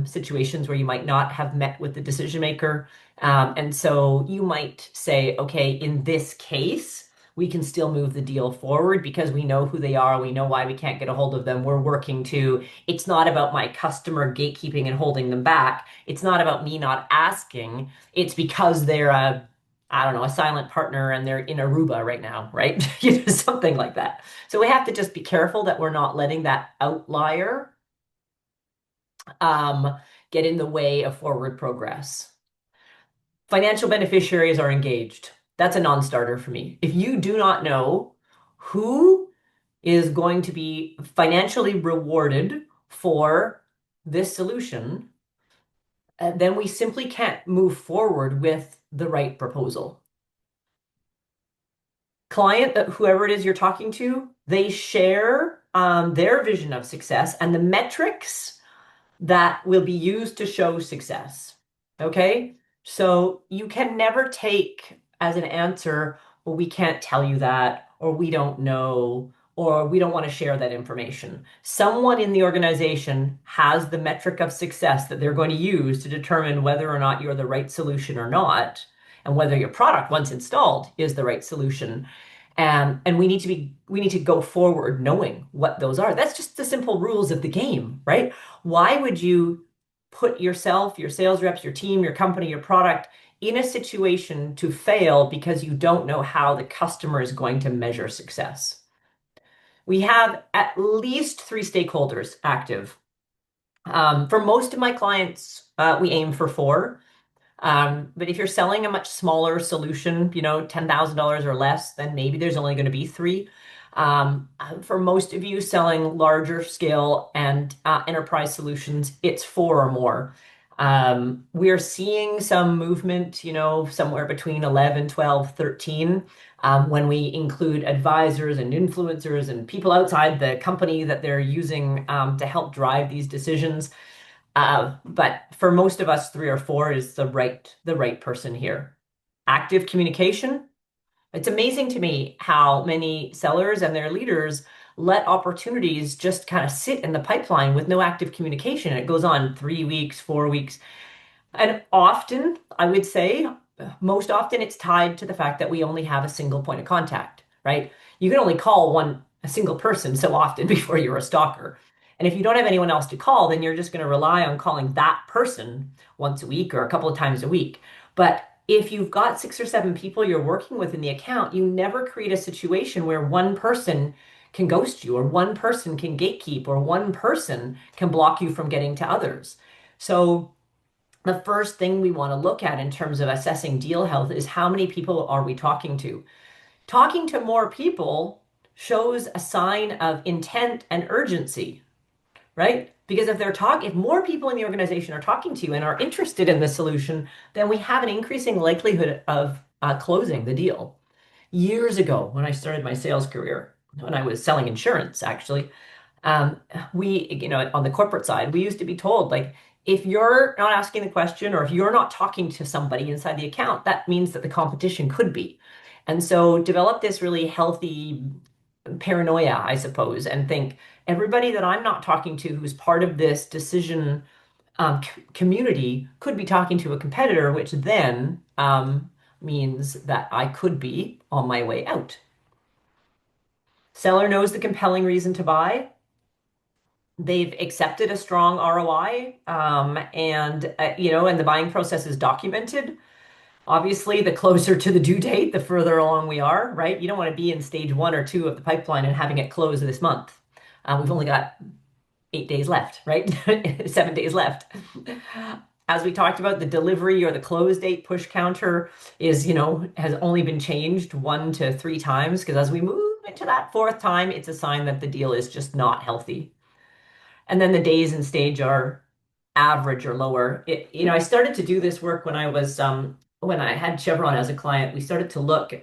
situations where you might not have met with the decision maker. And so you might say, okay, in this case, we can still move the deal forward because we know who they are. We know why we can't get a hold of them. We're working to, it's not about my customer gatekeeping and holding them back. It's not about me not asking. It's because they're I don't know, a silent partner and they're in Aruba right now, right? Something like that. So we have to just be careful that we're not letting that outlier um, get in the way of forward progress. Financial beneficiaries are engaged. That's a non-starter for me. If you do not know who is going to be financially rewarded for this solution, then we simply can't move forward with the right proposal. Client, whoever it is you're talking to, they share their vision of success and the metrics that will be used to show success. Okay? So you can never take as an answer, well, we can't tell you that, or we don't know, or we don't want to share that information. Someone in the organization has the metric of success that they're going to use to determine whether or not you're the right solution or not, and whether your product, once installed, is the right solution. And we need to go forward knowing what those are. That's just the simple rules of the game, right? Why would you put yourself, your sales reps, your team, your company, your product in a situation to fail because you don't know how the customer is going to measure success? We have at least three stakeholders active. For most of my clients, we aim for four. But if you're selling a much smaller solution, $10,000 or less, then maybe there's only going to be three. For most of you selling larger scale and enterprise solutions, it's four or more. We're seeing some movement, somewhere between 11, 12, 13, when we include advisors and influencers and people outside the company that they're using to help drive these decisions. But for most of us, three or four is the right person here. Active communication. It's amazing to me how many sellers and their leaders let opportunities just kind of sit in the pipeline with no active communication. It goes on 3 weeks, 4 weeks. And often, I would say, most often it's tied to the fact that we only have a single point of contact, right? You can only call a single person so often before you're a stalker. And if you don't have anyone else to call, then you're just going to rely on calling that person once a week or a couple of times a week. But if you've got 6 or 7 people you're working with in the account, you never create a situation where one person can ghost you, or one person can gatekeep, or one person can block you from getting to others. So the first thing we want to look at in terms of assessing deal health is how many people are we talking to? Talking to more people shows a sign of intent and urgency, right? Because if more people in the organization are talking to you and are interested in the solution, then we have an increasing likelihood of closing the deal. Years ago, when I started my sales career, when I was selling insurance, actually, um, on the corporate side, we used to be told, like, if you're not asking the question or if you're not talking to somebody inside the account, that means that the competition could be. And so develop this really healthy paranoia, I suppose, and think everybody that I'm not talking to who's part of this decision community could be talking to a competitor, which then means that I could be on my way out. Seller knows the compelling reason to buy. They've accepted a strong ROI, and the buying process is documented. Obviously, the closer to the due date, the further along we are, right? You don't want to be in stage 1 or 2 of the pipeline and having it close this month. We've only got 8 days left, right? 7 days left. As we talked about, the delivery or the close date push counter has only been changed 1 to 3 times, because as we move into that fourth time, it's a sign that the deal is just not healthy. And then the days in stage are average or lower. I started to do this work when I had Chevron as a client. We started to look,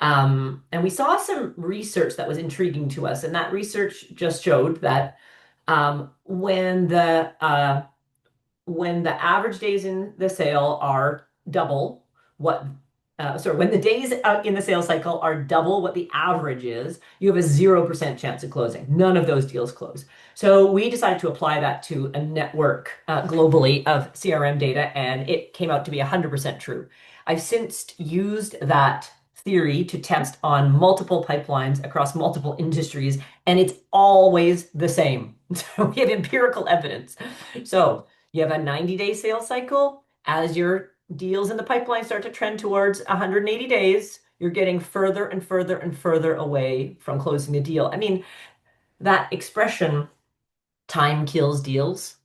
and we saw some research that was intriguing to us. And that research just showed that when the average days in the sale are double what sorry, when the days in the sales cycle are double what the average is, you have a 0% chance of closing. None of those deals close. So we decided to apply that to a network globally of CRM data, and it came out to be 100% true. I've since used that theory to test on multiple pipelines across multiple industries, and it's always the same. So we have empirical evidence. So you have a 90-day sales cycle. As your deals in the pipeline start to trend towards 180 days, you're getting further and further and further away from closing the deal. I mean, that expression, time kills deals,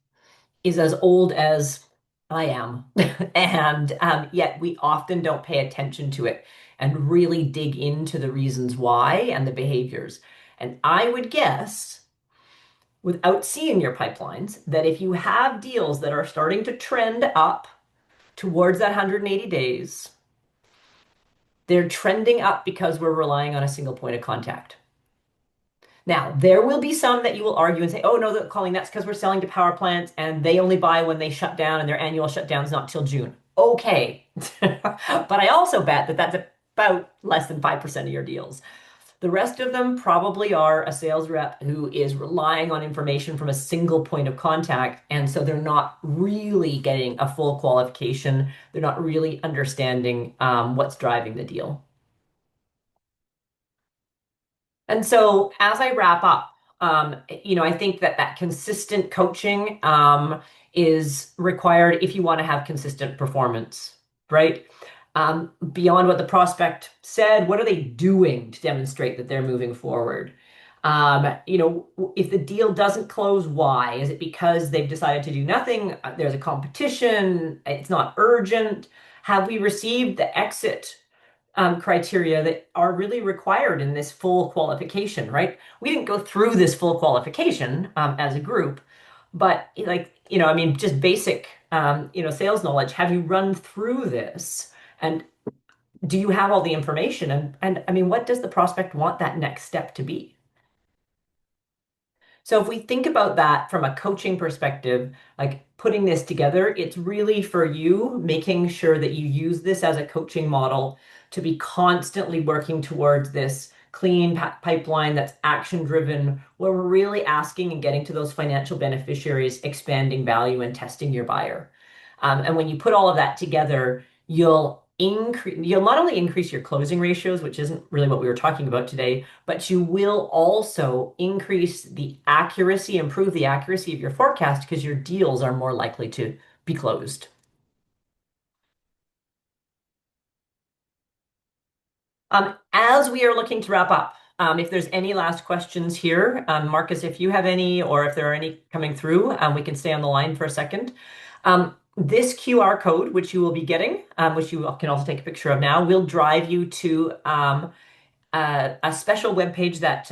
is as old as I am. And yet we often don't pay attention to it and really dig into the reasons why and the behaviors. And I would guess, without seeing your pipelines, that if you have deals that are starting to trend up towards that 180 days, they're trending up because we're relying on a single point of contact. Now, there will be some that you will argue and say, oh, no, Colleen, that's because we're selling to power plants and they only buy when they shut down and their annual shutdown is not till June. Okay. But I also bet that that's about less than 5% of your deals. The rest of them probably are a sales rep who is relying on information from a single point of contact. And so they're not really getting a full qualification. They're not really understanding what's driving the deal. And so as I wrap up, I think that that consistent coaching is required if you want to have consistent performance, right? Beyond what the prospect said, what are they doing to demonstrate that they're moving forward? If the deal doesn't close, why? Is it because they've decided to do nothing? There's a competition, it's not urgent. Have we received the exit criteria that are really required in this full qualification, right? We didn't go through this full qualification as a group, but I mean, just basic, sales knowledge. Have you run through this? And do you have all the information? And I mean, what does the prospect want that next step to be? So if we think about that from a coaching perspective, like putting this together, it's really for you making sure that you use this as a coaching model to be constantly working towards this clean pipeline that's action driven, where we're really asking and getting to those financial beneficiaries, expanding value and testing your buyer. And when you put all of that together, you'll not only increase your closing ratios, which isn't really what we were talking about today, but you will also increase the accuracy, improve the accuracy of your forecast because your deals are more likely to be closed. As we are looking to wrap up, if there's any last questions here, Marcus, if you have any, or if there are any coming through, we can stay on the line for a second. This QR code, which you will be getting, which you can also take a picture of now, will drive you to a special webpage that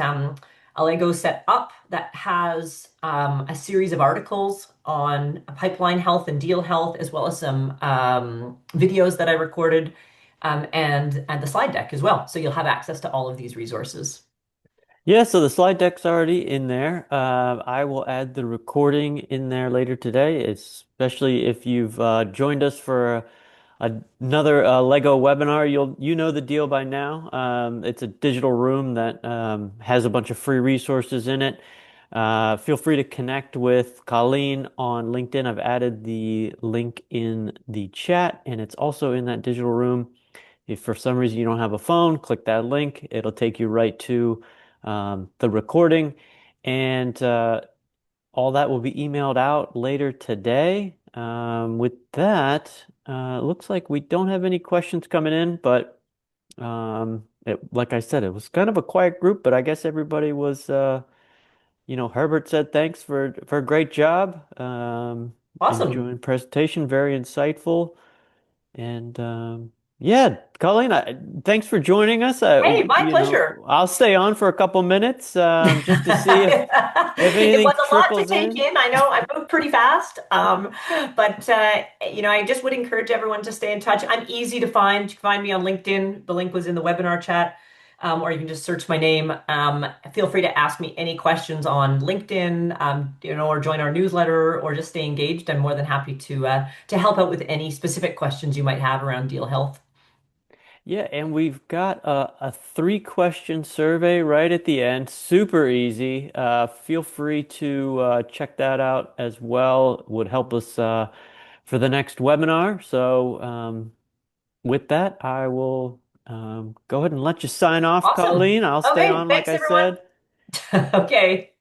Allego set up that has a series of articles on pipeline health and deal health, as well as some videos that I recorded, and the slide deck as well. So you'll have access to all of these resources. Yeah, so the slide deck's already in there. I will add the recording in there later today, especially if you've joined us for another Lego webinar. You know the deal by now. It's a digital room that has a bunch of free resources in it. Feel free to connect with Colleen on LinkedIn. I've added the link in the chat, and it's also in that digital room. If for some reason you don't have a phone, click that link. It'll take you right to the recording, and all that will be emailed out later today. With that, it looks like we don't have any questions coming in, but like I said, it was kind of a quiet group, but I guess everybody was, Herbert said thanks for a great job. Awesome. Enjoying presentation, very insightful. And yeah, Colleen, thanks for joining us. Hey, my pleasure. I'll stay on for a couple minutes just to see if It anything was a lot to trickles take in. in. I know I moved pretty fast. But I just would encourage everyone to stay in touch. I'm easy to find. You can find me on LinkedIn. The link was in the webinar chat. Or you can just search my name. Feel free to ask me any questions on LinkedIn, or join our newsletter, or just stay engaged. I'm more than happy to help out with any specific questions you might have around deal health. Yeah, and we've got a three-question survey right at the end. Super easy. Feel free to check that out as well. Would help us for the next webinar. So with that, I will go ahead and let you sign off, Awesome. Colleen. I'll stay Okay, on, like thanks I everyone. said. Okay.